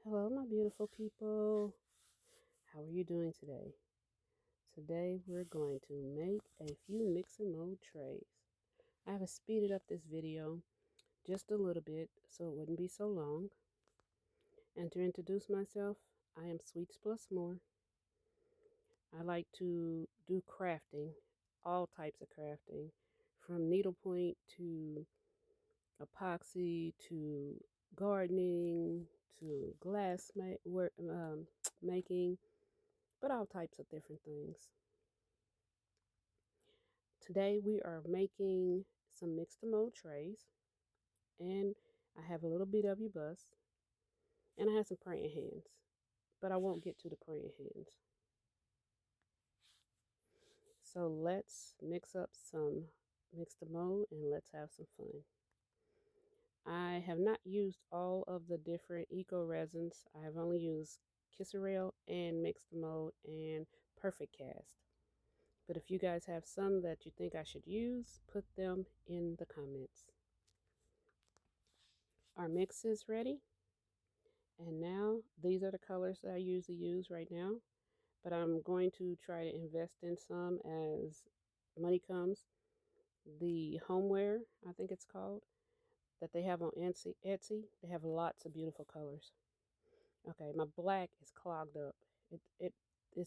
Hello, my beautiful people. How are you doing today? Today we're going to make a few mix and mold trays. I have speeded up this video just a little bit so it wouldn't be so long. And to introduce myself, I am Sweets Plus More. I like to do crafting, all types of crafting, from needlepoint to epoxy to gardening to making, but all types of different things. Today we are making some mixed mold trays, and I have a little BW bus, and I have some praying hands, but I won't get to the praying hands. So let's mix up some mixed mold and let's have some fun. I have not used all of the different eco-resins. I have only used Kisserelle and mixed mold and Perfect Cast. But if you guys have some that you think I should use, put them in the comments. Our mix is ready. And now these are the colors that I usually use right now. But I'm going to try to invest in some as money comes. The homeware, I think it's called, that they have on Etsy, they have lots of beautiful colors. Okay, my black is clogged up. It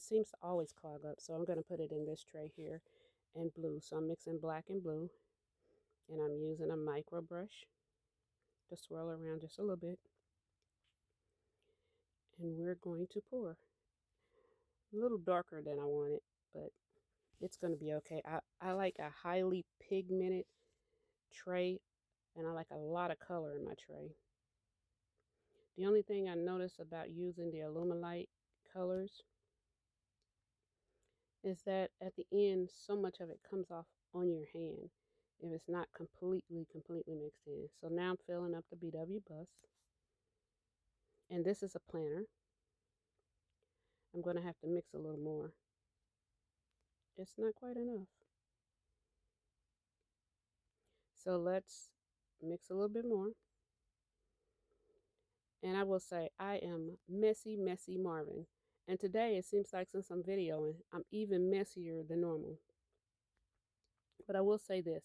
seems to always clog up, so I'm going to put it in this tray here and blue. So I'm mixing black and blue, and I'm using a micro brush to swirl around just a little bit. And we're going to pour. A little darker than I wanted, but it's going to be okay. I like a highly pigmented tray, and I like a lot of color in my tray. The only thing I notice about using the Alumilite colors is that at the end, so much of it comes off on your hand if it's not completely mixed in. So now I'm filling up the BW bus, and this is a planner. I'm going to have to mix a little more. It's not quite enough. So let's mix a little bit more. And I will say, I am messy Marvin. And today it seems like since I'm videoing, I'm even messier than normal. But I will say this.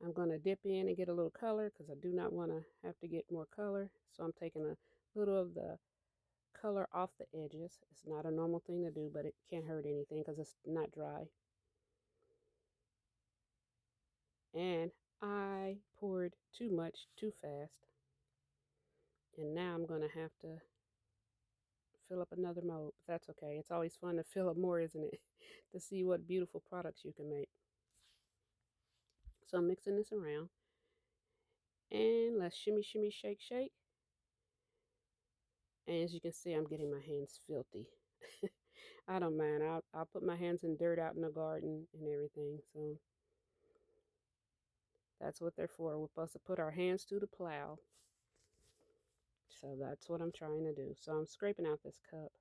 I'm going to dip in and get a little color because I do not want to have to get more color. So I'm taking a little of the color off the edges. It's not a normal thing to do, but it can't hurt anything because it's not dry. And I poured too much too fast. And now I'm going to have to fill up another mold, but that's okay. It's always fun to fill up more, isn't it? To see what beautiful products you can make. So I'm mixing this around. And let's shimmy, shake, shake. And as you can see, I'm getting my hands filthy. I don't mind. I'll put my hands in dirt out in the garden and everything. So that's what they're for. We're supposed to put our hands to the plow. So that's what I'm trying to do. So I'm scraping out this cup.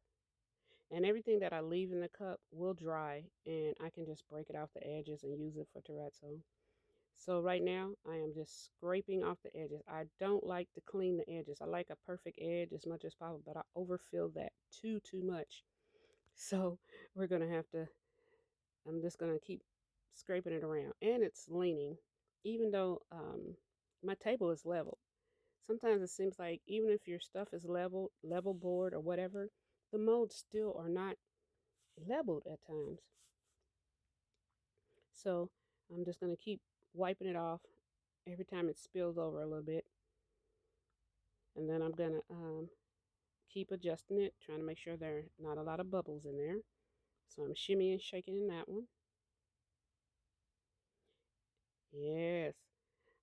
And everything that I leave in the cup will dry, and I can just break it off the edges and use it for terrazzo. So right now, I am just scraping off the edges. I don't like to clean the edges. I like a perfect edge as much as possible, but I overfill that too much. So we're going to have to, I'm just going to keep scraping it around. And it's leaning, even though my table is level. Sometimes it seems like even if your stuff is level board or whatever, the molds still are not leveled at times. So I'm just going to keep wiping it off every time it spills over a little bit. And then I'm going to keep adjusting it, trying to make sure there are not a lot of bubbles in there. So I'm shimmying, shaking in that one. Yes,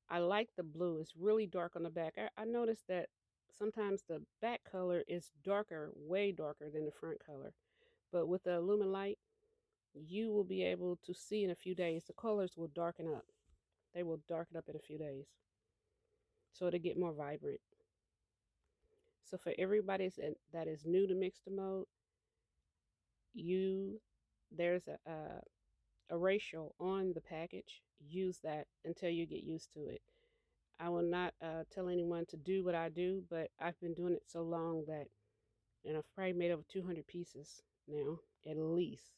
I like the blue. It's really dark on the back. I noticed that sometimes the back color is darker, way darker than the front color. But with the Illuminite, you will be able to see in a few days, the colors will darken up. They will darken up in a few days. So it'll get more vibrant. So for everybody that is new to mixed mode, there's a ratio on the package. Use that until you get used to it. I will not tell anyone to do what I do, but I've been doing it so long that, and I've probably made over 200 pieces now, at least.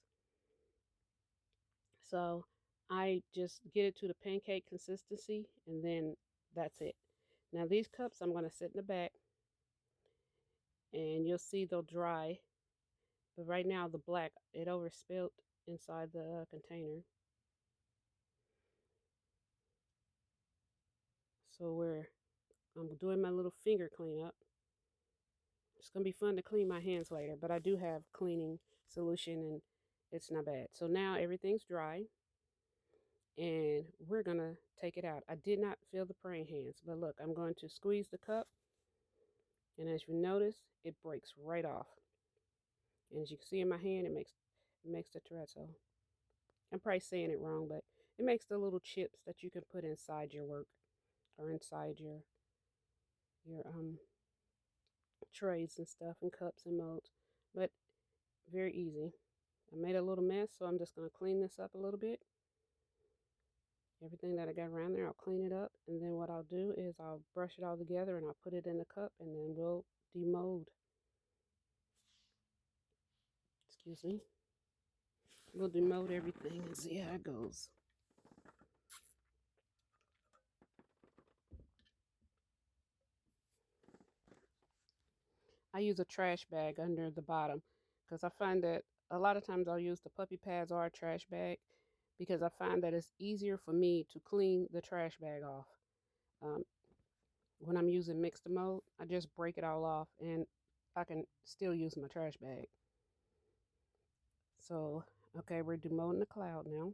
So I just get it to the pancake consistency, and then that's it. Now these cups I'm going to sit in the back, and you'll see they'll dry. But right now the black, it overspilled inside the container. So I'm doing my little finger cleanup. It's going to be fun to clean my hands later, but I do have cleaning solution and it's not bad. So now everything's dry and we're going to take it out. I did not feel the praying hands, but look, I'm going to squeeze the cup, and as you notice, it breaks right off. And as you can see in my hand, it makes the terrazzo. I'm probably saying it wrong, but it makes the little chips that you can put inside your work or inside your trays and stuff and cups and molds. But very easy. I made a little mess, so I'm just going to clean this up a little bit. Everything that I got around there, I'll clean it up, and then what I'll do is I'll brush it all together and I'll put it in the cup, and then we'll demold. Excuse me. We'll demold everything and see how it goes. I use a trash bag under the bottom because I find that a lot of times I'll use the puppy pads or a trash bag because I find that it's easier for me to clean the trash bag off. Um, when I'm using mix to mold, I just break it all off and I can still use my trash bag. So, okay, we're demolding the cloud now.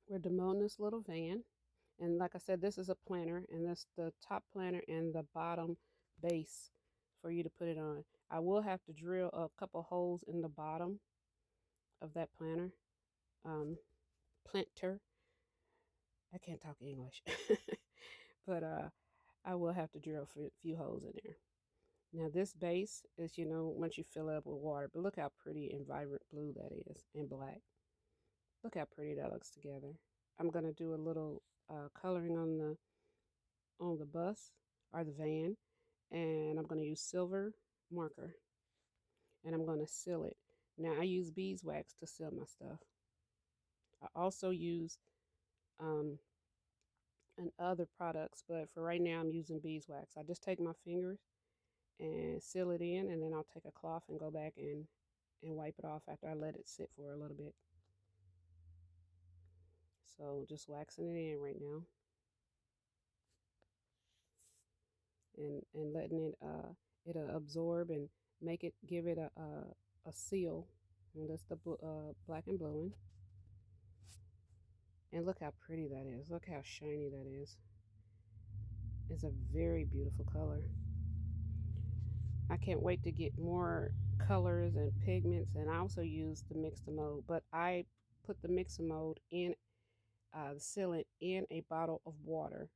We're demolding this little van. And like I said, this is a planter, and that's the top planter and the bottom base for you to put it on. I will have to drill a couple holes in the bottom of that planter. Planter. I can't talk English. But I will have to drill a few holes in there. Now this base is, once you fill it up with water, but look how pretty and vibrant blue that is, and black. Look how pretty that looks together. I'm gonna do a little coloring on the bus or the van, and I'm gonna use silver marker, and I'm gonna seal it. Now I use beeswax to seal my stuff. I also use and other products, but for right now I'm using beeswax. I just take my fingers and seal it in, and then I'll take a cloth and go back and wipe it off after I let it sit for a little bit. So just waxing it in right now, and letting it it'll absorb and give it a seal. And that's the black and blue one. And look how pretty that is. Look how shiny that is. It's a very beautiful color. I can't wait to get more colors and pigments, and I also use the mix to mold, but I put the mix to mold in the sealant in a bottle of water,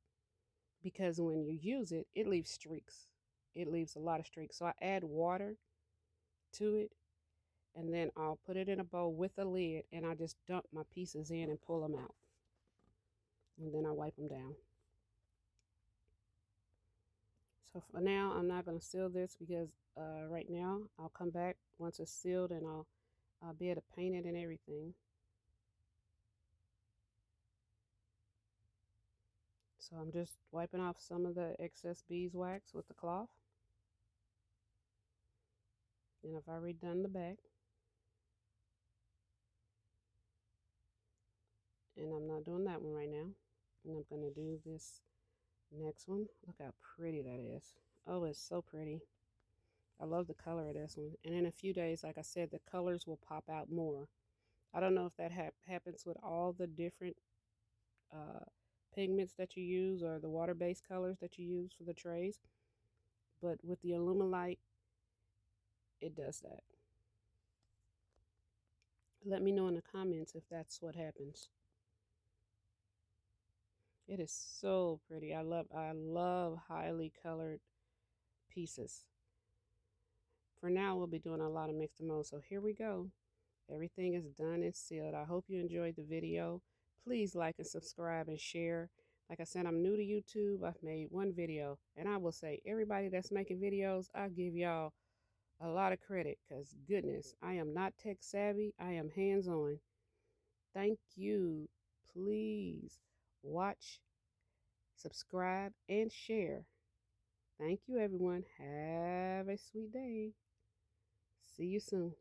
because when you use it, it leaves streaks. It leaves a lot of streaks. So I add water to it, and then I'll put it in a bowl with a lid, and I just dump my pieces in and pull them out, and then I wipe them down. So for now, I'm not going to seal this because right now I'll come back once it's sealed, and I'll be able to paint it and everything. So I'm just wiping off some of the excess beeswax with the cloth. And I've already done the back. And I'm not doing that one right now. And I'm going to do this next one. Look how pretty that is. Oh, it's so pretty. I love the color of this one. And in a few days, like I said, the colors will pop out more. I don't know if that happens with all the different pigments that you use, or the water-based colors that you use for the trays. But with the Alumilite, it does that. Let me know in the comments if that's what happens. It is so pretty. I love highly colored pieces. For now, we'll be doing a lot of mix to mold. So here we go. Everything is done and sealed. I hope you enjoyed the video. Please like and subscribe and share. Like I said, I'm new to YouTube. I've made one video, and I will say everybody that's making videos, I give y'all a lot of credit because goodness, I am not tech savvy. I am hands-on. Thank you. Please watch, subscribe, and share. Thank you, everyone. Have a sweet day. See you soon.